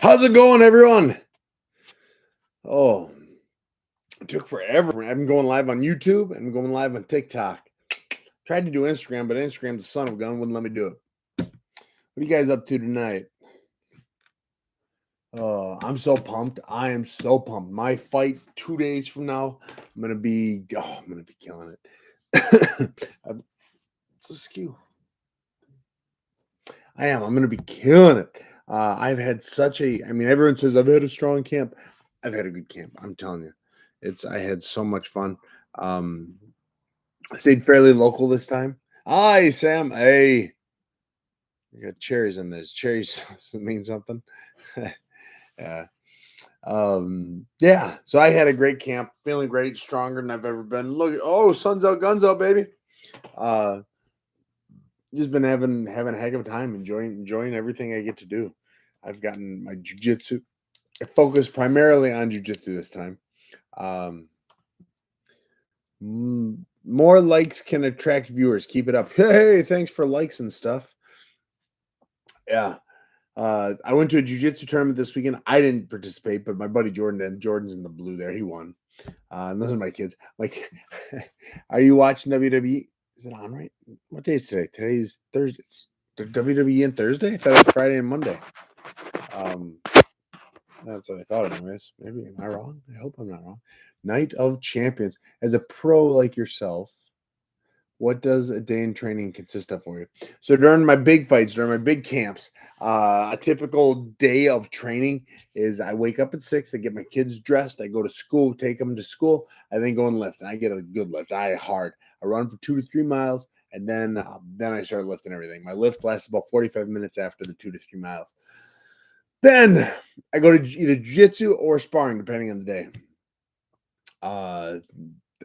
How's it going, everyone? Oh, it took forever. I've been going live on YouTube and going live on TikTok. Tried to do Instagram, but Instagram's a son of a gun, wouldn't let me do it. What are you guys up to tonight? Oh, I'm so pumped. I am so pumped. My fight 2 days from now, I'm gonna be killing it. It's a skew. I'm gonna be killing it. I've had everyone says I've had a strong camp. I've had a good camp. I'm telling you. I had so much fun. Um, I stayed fairly local this time. Hi, Sam. Hey, you got cherries in this. Cherries does it mean something? Yeah. Yeah. So I had a great camp, feeling great, stronger than I've ever been. Sun's out, guns out, baby. Uh, just been having a heck of a time, enjoying everything I get to do. I've gotten my jujitsu. I focus primarily on jujitsu this time. Um, more likes can attract viewers. Keep it up. Hey, thanks for likes and stuff. Yeah. I went to a jiu-jitsu tournament this weekend. I didn't participate, but my buddy Jordan did. Jordan's in the blue there. He won. And those are my kids. Like, are you watching WWE? Is it on right? What day is today? Today's Thursday. It's WWE and Thursday? I thought it was Friday and Monday. That's what I thought, anyways. Maybe am I wrong? I hope I'm not wrong. Night of Champions. As a pro like yourself, what does a day in training consist of for you? So during my big fights, during my big camps, a typical day of training is I wake up at 6, I get my kids dressed, I go to school, take them to school, I then go and lift, and I get a good lift. I run for 2 to 3 miles, and then I start lifting everything. My lift lasts about 45 minutes after the 2 to 3 miles. Then I go to either jiu-jitsu or sparring, depending on the day.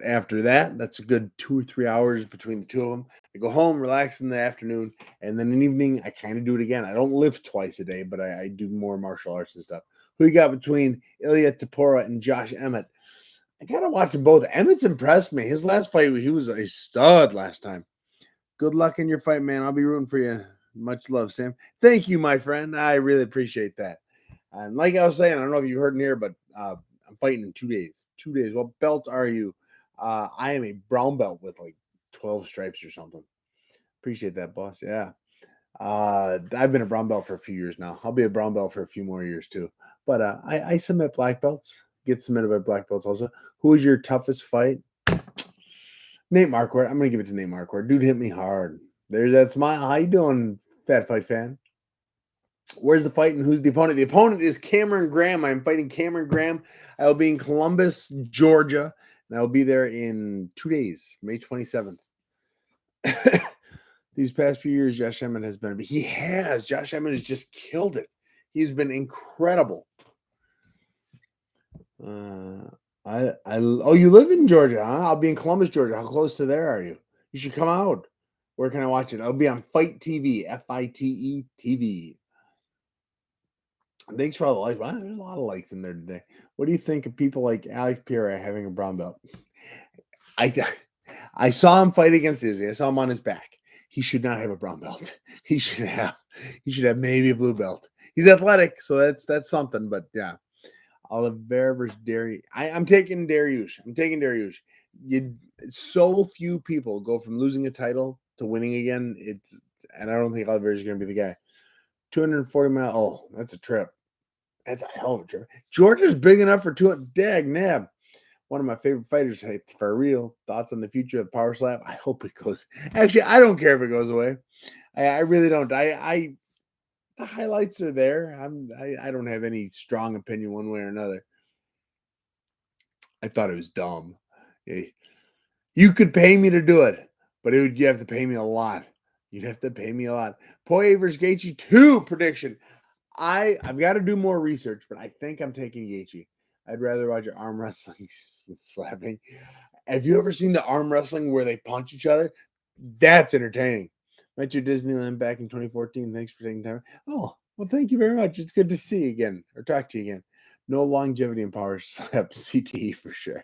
After that, that's a good 2 or 3 hours between the two of them. I go home, relax in the afternoon, and then in the evening, I kind of do it again. I don't lift twice a day, but I do more martial arts and stuff. Who you got between Ilya Tapora and Josh Emmett? I gotta watch them both. Emmett's impressed me. His last fight, he was a stud last time. Good luck in your fight, man. I'll be rooting for you. Much love, Sam. Thank you, my friend. I really appreciate that. And like I was saying, I don't know if you heard in here, but I'm fighting in 2 days. 2 days. What belt are you? I am a brown belt with like 12 stripes or something. Appreciate that, boss. Yeah. I've been a brown belt for a few years now. I'll be a brown belt for a few more years too. But I submit black belts, get submitted by black belts also. Who is your toughest fight? Nate Marquardt. I'm gonna give it to Nate Marquardt. Dude hit me hard. There's that smile. How you doing, Fat Fight fan? Where's the fight and who's the opponent? The opponent is Cameron Graham. I'm fighting Cameron Graham. I will be in Columbus, Georgia, and I will be there in 2 days, May 27th. These past few years, Josh Emmett has been, he has. Josh Emmett has just killed it. He's been incredible. Oh, you live in Georgia, huh? I'll be in Columbus, Georgia. How close to there are you? You should come out. Where can I watch it? I'll be on Fight TV, FITE TV. Thanks for all the likes. Wow, there's a lot of likes in there today. What do you think of people like Alex Pereira having a brown belt? I saw him fight against Izzy. I saw him on his back. He should not have a brown belt. He should have maybe a blue belt. He's athletic, so that's something. But yeah, Oliveira versus Dariush. I'm taking Dariush. So few people go from losing a title to winning again. And I don't think Oliveira is going to be the guy. 240 miles. Oh, that's a trip. That's a hell of a trip. Georgia's big enough for 200. Dag nab. One of my favorite fighters. Hey, for real. Thoughts on the future of Power Slap? I hope it goes. Actually, I don't care if it goes away. I really don't. The highlights are there. I don't have any strong opinion one way or another. I thought it was dumb. You could pay me to do it, but you have to pay me a lot. You'd have to pay me a lot. Poirier versus Gaethje 2 prediction. I've got to do more research, but I think I'm taking Gaethje. I'd rather watch arm wrestling slapping. Have you ever seen the arm wrestling where they punch each other? That's entertaining. Went to Disneyland back in 2014. Thanks for taking time. Oh, well, thank you very much. It's good to see you again or talk to you again. No longevity in Power Slap CTE for sure.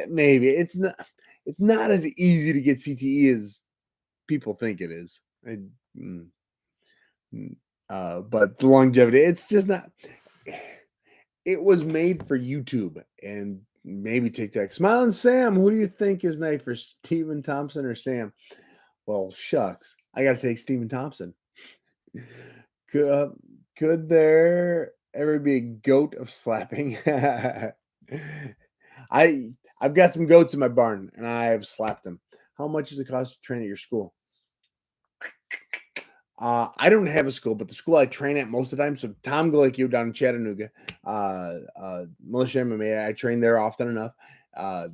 Maybe it's not as easy to get CTE as people think it is. But the longevity, it's just not. it was made for YouTube and maybe TikTok. Smiling Sam, who do you think is nicer, Stephen Thompson or Sam? Well, shucks, I got to take Stephen Thompson. Could, could there ever be a goat of slapping? I've got some goats in my barn, and I have slapped them. How much does it cost to train at your school? I don't have a school, but the school I train at most of the time. So Tom Galicchio down in Chattanooga, Militia MMA. I train there often enough. I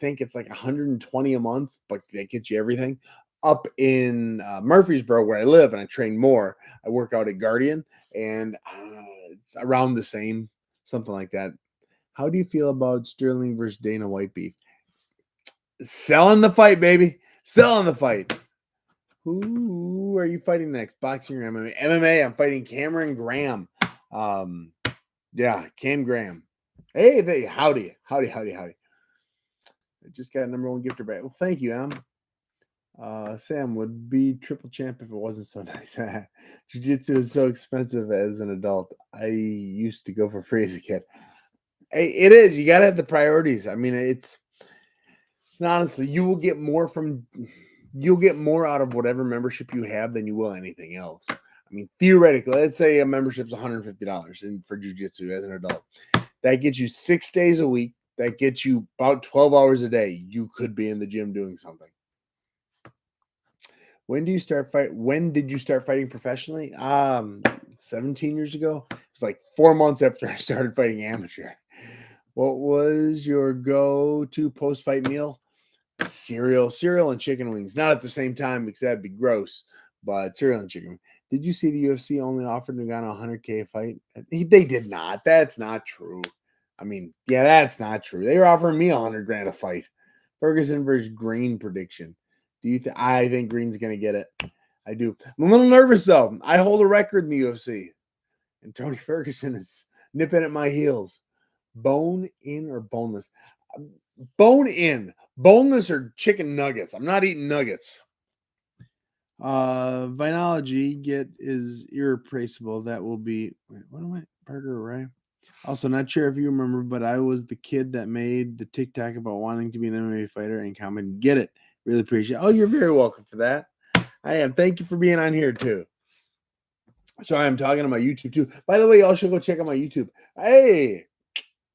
think it's like 120 a month, but that gets you everything. Up in Murfreesboro, where I live, and I train more. I work out at Guardian, and it's around the same, something like that. How do you feel about Sterling versus Dana White beef? Selling the fight, baby. Selling the fight. Who are you fighting next? Boxing or MMA? MMA, I'm fighting Cameron Graham. Yeah, Cam Graham. Hey, howdy. I just got a #1 gifter back. Well, thank you, Em. Sam would be triple champ if it wasn't so nice. Jiu-jitsu is so expensive as an adult. I used to go for free as a kid. Hey, it is. You got to have the priorities. I mean, it's honestly, you'll get more out of whatever membership you have than you will anything else. I mean, theoretically, let's say a membership's $150 for jiu-jitsu as an adult. That gets you 6 days a week. That gets you about 12 hours a day. You could be in the gym doing something. When did you start fighting professionally? 17 years ago. It's like 4 months after I started fighting amateur. What was your go-to post-fight meal? Cereal and chicken wings. Not at the same time because that'd be gross, but cereal and chicken. Did you see the UFC only offered Ngannou a $100K a fight? They did not. That's not true. I mean, yeah, that's not true. They were offering me $100,000 a fight. Ferguson versus Green prediction. I think Green's gonna get it. I do. I'm a little nervous though. I hold a record in the UFC, and Tony Ferguson is nipping at my heels. Bone in or boneless? Bone in. Boneless or chicken nuggets. I'm not eating nuggets. Vinology is irreplaceable. That will be what am I? Burger, right? Also, not sure if you remember, but I was the kid that made the TikTok about wanting to be an MMA fighter and comment. Get it. Really appreciate it. Oh, you're very welcome for that. I am. Thank you for being on here too. Sorry, I'm talking on my YouTube too. By the way, y'all should go check out my YouTube. Hey,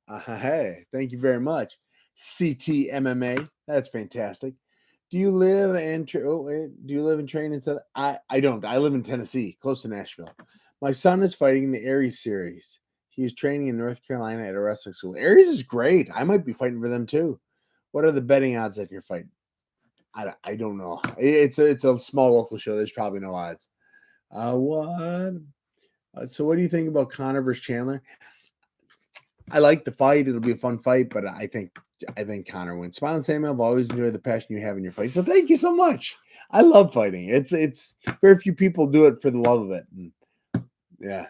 thank you very much. CT MMA. That's fantastic. Do you live and train in South? I don't. I live in Tennessee, close to Nashville. My son is fighting in the Aries series. He is training in North Carolina at a wrestling school. Aries is great. I might be fighting for them too. What are the betting odds at your fight? I don't know. It's a small local show. There's probably no odds. What? So what do you think about Conor versus Chandler? I like the fight. It'll be a fun fight, but I think Conor wins. Smiling Samuel, I've always enjoyed the passion you have in your fight. So thank you so much. I love fighting. It's very few people do it for the love of it. And yeah.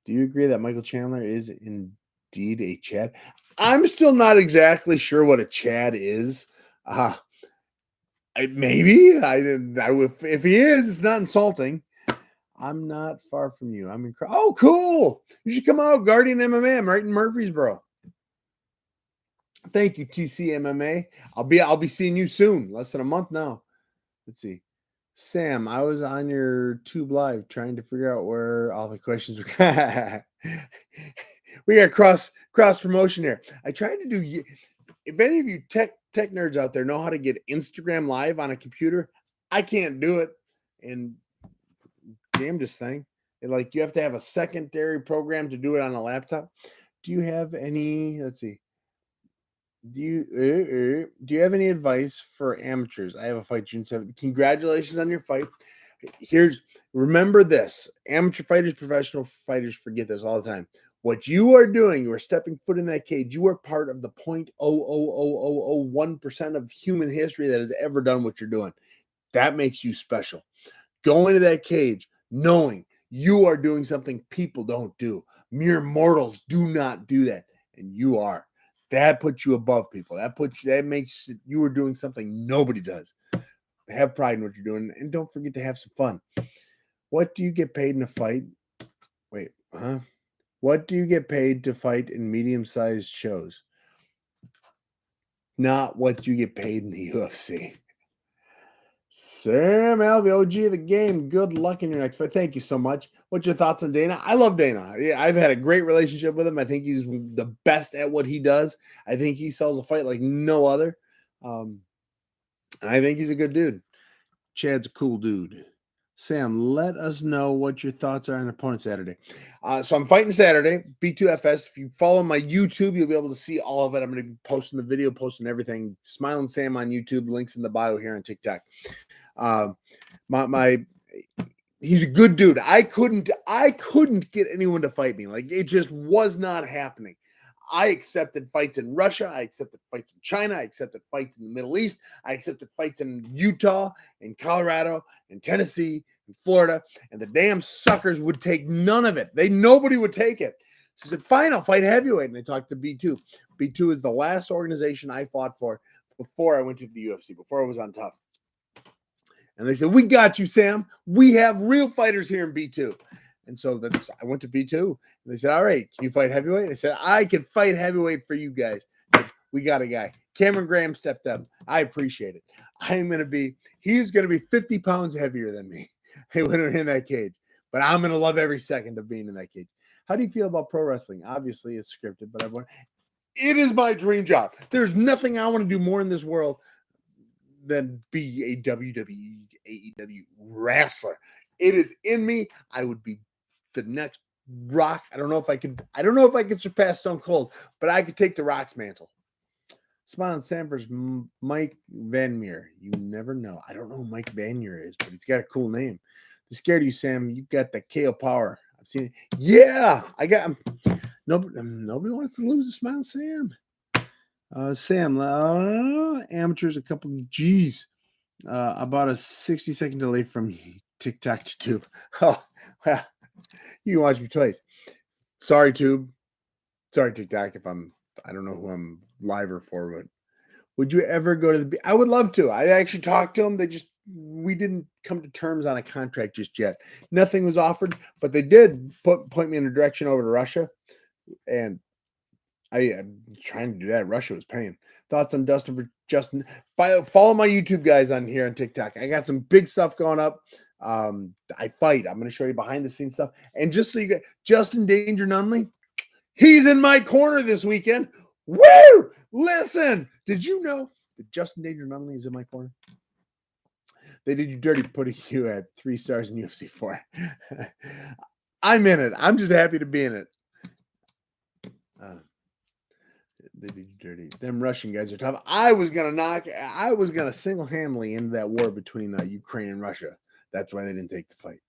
Do you agree that Michael Chandler is indeed a Chad? I'm still not exactly sure what a Chad is. Maybe if he is, it's not insulting. I'm not far from you. I'm in. Oh, cool! You should come out, Guardian MMA. I'm right in Murfreesboro. Thank you, TC MMA. I'll be seeing you soon. Less than a month now. Let's see. Sam, I was on your Tube Live trying to figure out where all the questions were. We got cross promotion here. I tried to do. If any of you tech nerds out there know how to get Instagram Live on a computer, I can't do it. And damnedest thing, like you have to have a secondary program to do it on a laptop. Do you have any? Let's see. Do you have any advice for amateurs? I have a fight June 7th. Congratulations on your fight. Remember this: amateur fighters, professional fighters forget this all the time. What you are doing, you are stepping foot in that cage. You are part of the 0.00001% of human history that has ever done what you're doing. That makes you special. Go into that cage knowing you are doing something people don't do. Mere mortals do not do that, and you are. That puts you above people. That makes you are doing something nobody does. Have pride in what you're doing, and don't forget to have some fun. What do you get paid in a fight? Wait, huh? What do you get paid to fight in medium-sized shows? Not what you get paid in the UFC. Sam Al, the OG of the game. Good luck in your next fight. Thank you so much. What's your thoughts on Dana? I love Dana. Yeah, I've had a great relationship with him. I think he's the best at what he does. I think he sells a fight like no other. And I think he's a good dude. Chad's a cool dude. Sam, let us know what your thoughts are on opponent Saturday. So I'm fighting Saturday, B2FS. If you follow my YouTube, you'll be able to see all of it. I'm going to be posting the video, posting everything. Smiling Sam on YouTube, links in the bio here on TikTok. He's a good dude. I couldn't get anyone to fight me. Like, it just was not happening. I accepted fights in Russia. I accepted fights in China. I accepted fights in the Middle East. I accepted fights in Utah, in Colorado, in Tennessee, in Florida, and the damn suckers would take none of it. Nobody would take it. So I said, fine, I'll fight heavyweight. And I talked to B2. B2 is the last organization I fought for before I went to the UFC, before I was on Tough. And they said, we got you, Sam. We have real fighters here in B2. And so I went to B2, and they said, all right, can you fight heavyweight? I said, I can fight heavyweight for you guys. Said, we got a guy. Cameron Graham stepped up. I appreciate it. He's going to be 50 pounds heavier than me when we're in that cage. But I'm going to love every second of being in that cage. How do you feel about pro wrestling? Obviously, it's scripted, but it is my dream job. There's nothing I want to do more in this world than be a WWE, AEW wrestler. It is in me. I would be the next Rock. I don't know if I could surpass Stone Cold, but I could take the Rock's mantle. Smiling Sam versus Mike Van Meer. You never know. I don't know who Mike Van Meer is, but he's got a cool name. I'm scared of you, Sam. You got the KO power. I've seen it. Yeah, I got him. Nobody wants to lose to Smiling Sam. Sam, amateurs a couple of G's. About a 60-second delay from TikTok to Tube. Oh, well, you can watch me twice. Sorry, Tube. Sorry, TikTok, if I don't know who I'm live or for, but would you ever go to I would love to. I actually talked to them. We didn't come to terms on a contract just yet. Nothing was offered, but they did point me in a direction over to Russia. And I'm trying to do that. Russia was paying. Thoughts on Justin? Follow my YouTube guys on here on TikTok. I got some big stuff going up. I fight. I'm going to show you behind the scenes stuff. And just so you get Justin Danger Nunley, he's in my corner this weekend. Woo! Listen, did you know that Justin Danger Nunley is in my corner? They did you dirty putting you at 3 stars in UFC 4. I'm in it. I'm just happy to be in it. They did you dirty. Them Russian guys are tough. I was gonna single-handedly end that war between Ukraine and Russia. That's why they didn't take the fight.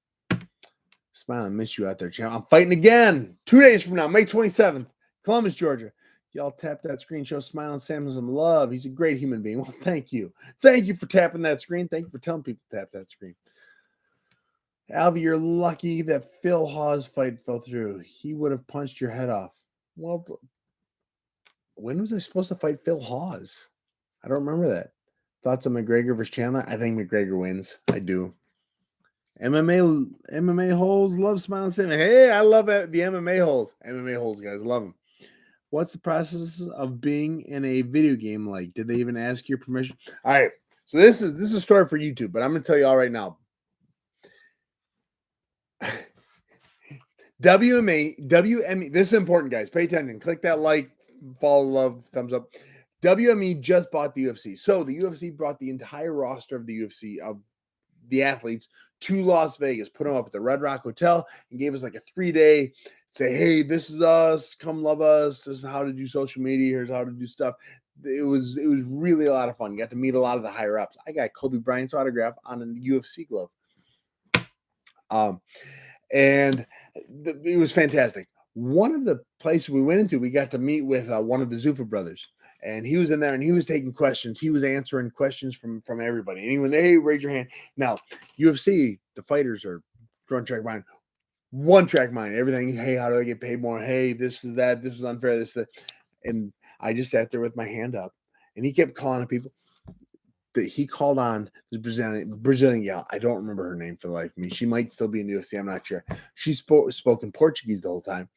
Smiling, miss you out there, champ. I'm fighting again 2 days from now, May 27th, Columbus, Georgia. Y'all tap that screen, show Smiling Sam some love. He's a great human being. Well, thank you. Thank you for tapping that screen. Thank you for telling people to tap that screen. Alvy, you're lucky that Phil Hawes fight fell through. He would have punched your head off. Well, when was I supposed to fight Phil Hawes? I don't remember that. Thoughts on McGregor versus Chandler? I think McGregor wins. I do. MMA holes, love Smiling Sam. Hey, I love it. The MMA holes. MMA holes, guys. Love them. What's the process of being in a video game like? Did they even ask your permission? All right. So this is a story for YouTube, but I'm going to tell you all right now. WME, this is important, guys. Pay attention. Click that like, follow, love, thumbs up. WME just bought the UFC. So the UFC brought the entire roster of the UFC, of the athletes, to Las Vegas, put them up at the Red Rock Hotel, and gave us like a 3-day, say, hey, this is us, come love us, this is how to do social media, here's how to do stuff. It was really a lot of fun. You got to meet a lot of the higher ups. I got Kobe Bryant's autograph on a UFC glove. And it was fantastic. One of the places we went into, we got to meet with one of the Zuffa brothers, and he was in there and he was taking questions. He was answering questions from everybody. And he went, hey, raise your hand. Now, UFC, the fighters are one track mind, everything. Hey, how do I get paid more? Hey, this is that. This is unfair. This is that. And I just sat there with my hand up, and he kept calling on people. That he called on the Brazilian gal. I don't remember her name for the life of me. She might still be in the UFC. I'm not sure. She spoke in Portuguese the whole time.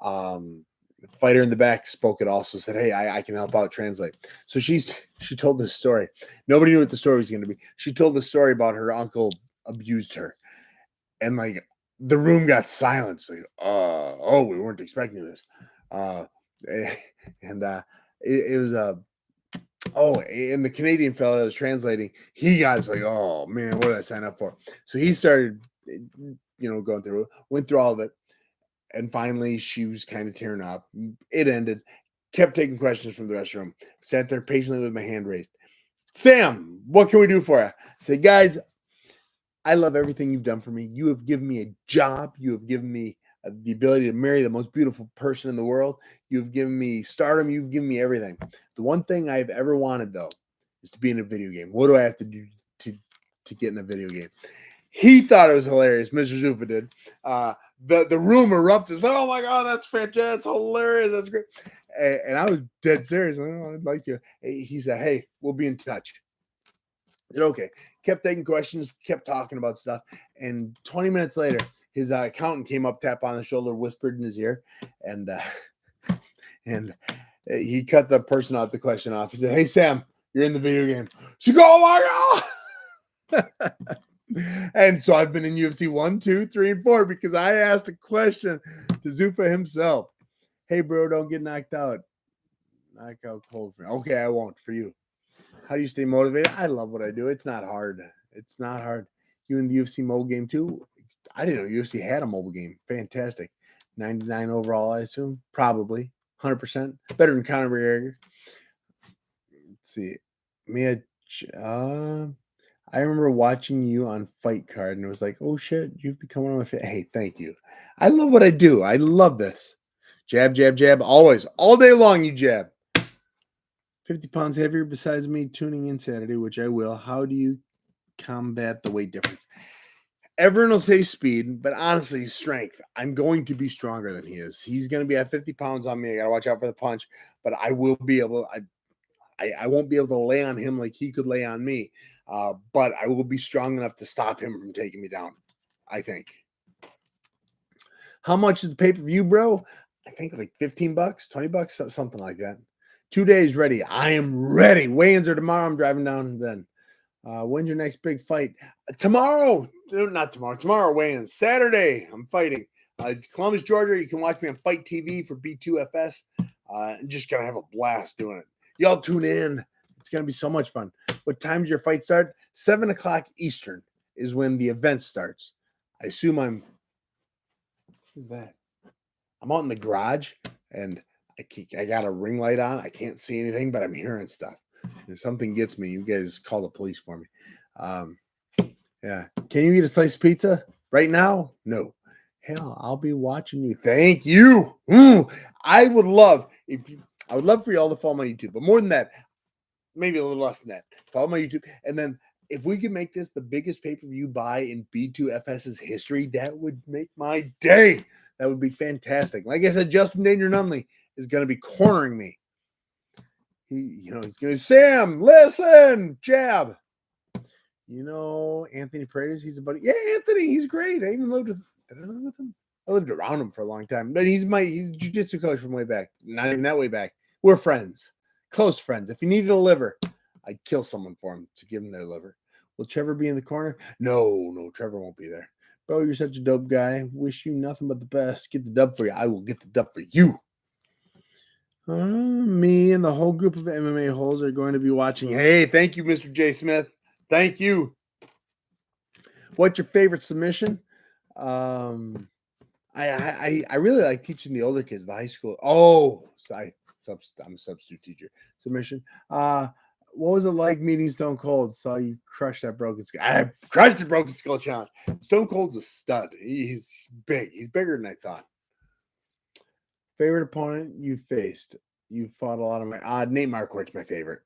Fighter in the back spoke it also, said, hey, I can help out translate. So she told this story. Nobody knew what the story was going to be. She told the story about her uncle abused her. And like the room got silent. Like, oh, we weren't expecting this. And it was and the Canadian fellow that was translating, he got like, oh man, what did I sign up for? So he started, going through, went through all of it. And finally, she was kind of tearing up. It ended. Kept taking questions from the restroom. Sat there patiently with my hand raised. Sam, what can we do for you? I said, guys, I love everything you've done for me. You have given me a job. You have given me the ability to marry the most beautiful person in the world. You've given me stardom. You've given me everything. The one thing I've ever wanted, though, is to be in a video game. What do I have to do to get in a video game? He thought it was hilarious. Mr. Zuffa did. The room erupted. Oh my God, that's fantastic. That's hilarious. That's great. And I was dead serious. I'd like to. He said, hey, we'll be in touch. I said, okay. Kept taking questions, kept talking about stuff. And 20 minutes later, his accountant came up, tapped on the shoulder, whispered in his ear, and he cut the person out the question off. He said, hey, Sam, you're in the video game. She go, oh my God. And so I've been in UFC 1, 2, 3, and 4 because I asked a question to Zuffa himself. Hey, bro, don't get knocked out. Knock out cold for me. Okay, I won't for you. How do you stay motivated? I love what I do. It's not hard. It's not hard. You in the UFC mobile game too? I didn't know UFC had a mobile game. Fantastic. 99 overall, I assume. Probably. 100%. Better than Conor McGregor. Let's see. I remember watching you on Fight Card and it was like, oh shit, you've become one of my favorite. Hey, thank you. I love what I do. I love this. Jab, jab, jab. Always. All day long, you jab. 50 pounds heavier besides me tuning in Saturday, which I will. How do you combat the weight difference? Everyone will say speed, but honestly, strength. I'm going to be stronger than he is. He's going to be at 50 pounds on me. I got to watch out for the punch, but I will be able. I won't be able to lay on him like he could lay on me, but I will be strong enough to stop him from taking me down, I think. How much is the pay-per-view, bro? I think like $15, $20, something like that. 2 days ready. I am ready. Weigh-ins are tomorrow. I'm driving down then. When's your next big fight? Tomorrow. Not tomorrow. Tomorrow weigh-ins. Saturday, I'm fighting. Columbus, Georgia. You can watch me on Fight TV for B2FS. Just going to have a blast doing it. Y'all tune in. It's going to be so much fun. What time does your fight start? 7 o'clock Eastern is when the event starts. I assume Who's that? I'm out in the garage, and I got a ring light on. I can't see anything, but I'm hearing stuff. If something gets me, you guys call the police for me. Yeah. Can you eat a slice of pizza right now? No. Hell, I'll be watching you. Thank you. I would love for y'all to follow my YouTube, but more than that, maybe a little less than that. Follow my YouTube, and then if we could make this the biggest pay-per-view buy in B2FS's history, that would make my day. That would be fantastic. Like I said, Justin Danger Nunley is going to be cornering me. He's going to Sam, listen, jab. Anthony Paredes, he's a buddy. Yeah, Anthony, he's great. I even lived with. Did I live with him? I lived around him for a long time. But he's jiu-jitsu coach from way back. Not even that way back. We're friends. Close friends. If he needed a liver, I'd kill someone for him to give him their liver. Will Trevor be in the corner? No, Trevor won't be there. Bro, you're such a dope guy. Wish you nothing but the best. Get the dub for you. I will get the dub for you. Me and the whole group of MMA holes are going to be watching. Hey, thank you, Mr. J. Smith. Thank you. What's your favorite submission? I really like teaching the older kids, the high school. Oh, so I'm a substitute teacher. Submission. What was it like meeting Stone Cold? Saw you crush that broken skull. I crushed the broken skull challenge. Stone Cold's a stud. He's big. He's bigger than I thought. Favorite opponent you faced? You fought a lot of my Nate Marquardt's my favorite.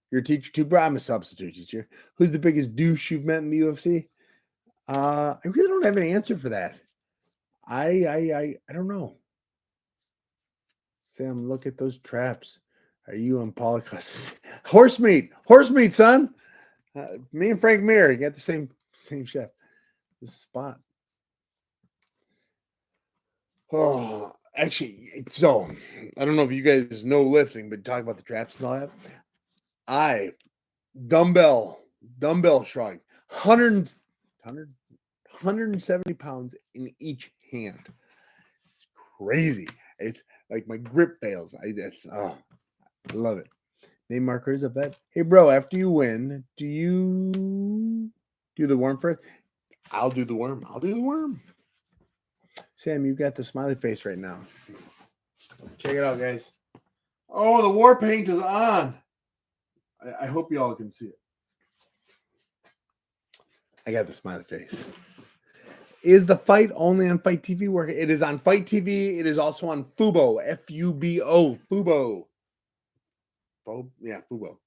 You're a teacher too, bro. I'm a substitute teacher. Who's the biggest douche you've met in the UFC? I really don't have an answer for that. I don't know. Sam, look at those traps. Are you on Polycus? Horse meat, son. Me and Frank Mir got the same chef. This spot. Oh, Actually, so I don't know if you guys know lifting, but talk about the traps and all that. I dumbbell shrug, 170 pounds in each hand. It's crazy. It's like my grip fails. I love it. Name marker is a vet. Hey, bro, after you win, do you do the worm first? I'll do the worm. Sam, you got the smiley face right now. Check it out, guys. Oh, the war paint is on. I hope you all can see it. I got the smiley face. Is the fight only on Fight TV? Work? It is on Fight TV. It is also on Fubo. Fubo. Fubo. Yeah, Fubo.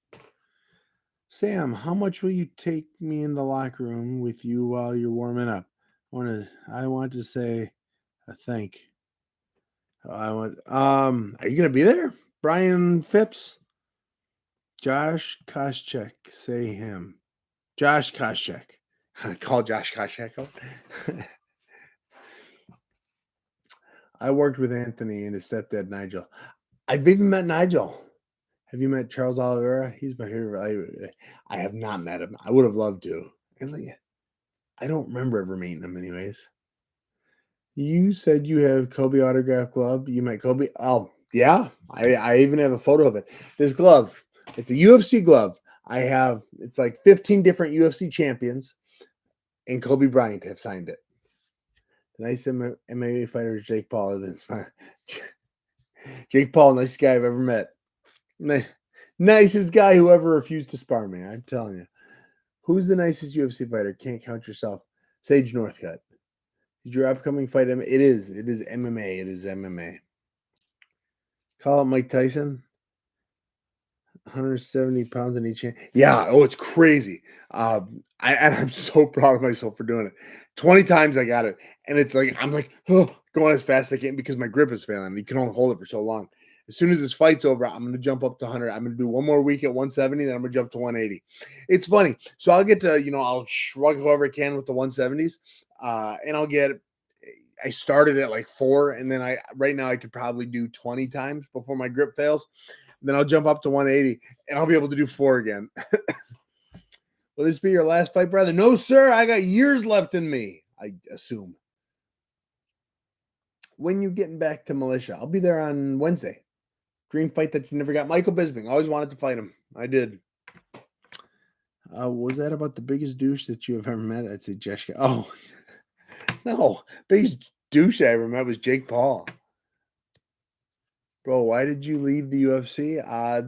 Sam, how much will you take me in the locker room with you while you're warming up? I want to say a thank. Are you gonna be there? Brian Phipps? Josh Koscheck. Say him. Josh Koscheck. Call Josh Koscheck out. I worked with Anthony and his stepdad Nigel. I've even met Nigel. Have you met Charles Oliveira? He's my hero. I have not met him. I would have loved to. And I don't remember ever meeting him anyways. You said you have Kobe autograph glove. You met Kobe? Oh, yeah. I even have a photo of it. This glove, it's a UFC glove. It's like 15 different UFC champions, and Kobe Bryant have signed it. The nice MMA fighter is Jake Paul. Jake Paul, nicest guy I've ever met. Nicest guy who ever refused to spar me. I'm telling you. Who's the nicest UFC fighter? Can't count yourself. Sage Northcutt. Is your upcoming fight? It is. It is MMA. It is MMA. Call it Mike Tyson. 170 pounds in each hand. Yeah. Oh, it's crazy. I'm so proud of myself for doing it. 20 times I got it. And it's like, I'm like, going as fast as I can because my grip is failing. You can only hold it for so long. As soon as this fight's over, I'm going to jump up to 100. I'm going to do one more week at 170, then I'm going to jump to 180. It's funny. So I'll get to, I'll shrug whoever I can with the 170s. And I started at like 4. And then right now I could probably do 20 times before my grip fails. Then I'll jump up to 180 and I'll be able to do 4 again. Will this be your last fight, brother? No, sir. I got years left in me, I assume. When you getting back to Militia? I'll be there on Wednesday. Dream fight that you never got. Michael Bisping. Always wanted to fight him. I did. Was that about the biggest douche that you have ever met? I'd say Jessica. Oh, no. Biggest douche I ever met was Jake Paul. Bro, why did you leave the UFC? I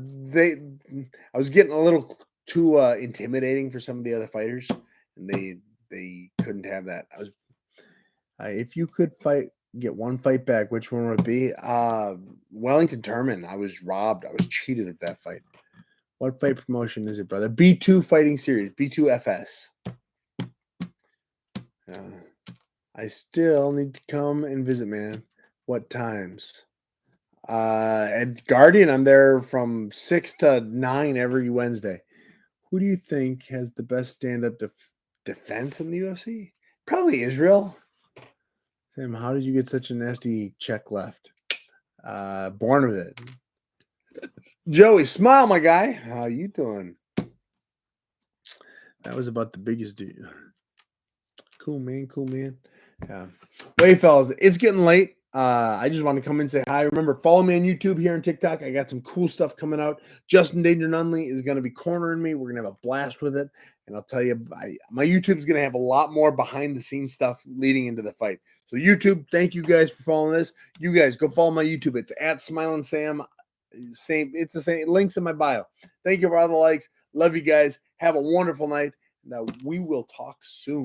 was getting a little too intimidating for some of the other fighters, and they couldn't have that. If you could get one fight back, which one would it be? Wellington Turman. I was robbed. I was cheated of that fight. What fight promotion is it, brother? B2 Fighting Series, B2FS. I still need to come and visit, man. What times? At Guardian, I'm there from 6 to 9 every Wednesday. Who do you think has the best stand-up defense in the UFC? Probably Israel. Sam, how did you get such a nasty check left? Born with it. Joey, smile, my guy. How you doing? That was about the biggest dude. Cool, man. Cool, man. Yeah. Hey, fellas, it's getting late. I just want to come and say hi. Remember, follow me on YouTube here and TikTok. I got some cool stuff coming out. Justin Danger Nunley is going to be cornering me. We're going to have a blast with it. And I'll tell you, my YouTube is going to have a lot more behind-the-scenes stuff leading into the fight. So YouTube, thank you guys for following this. You guys, go follow my YouTube. It's at Smiling Sam. It's the same. Links in my bio. Thank you for all the likes. Love you guys. Have a wonderful night. Now, we will talk soon.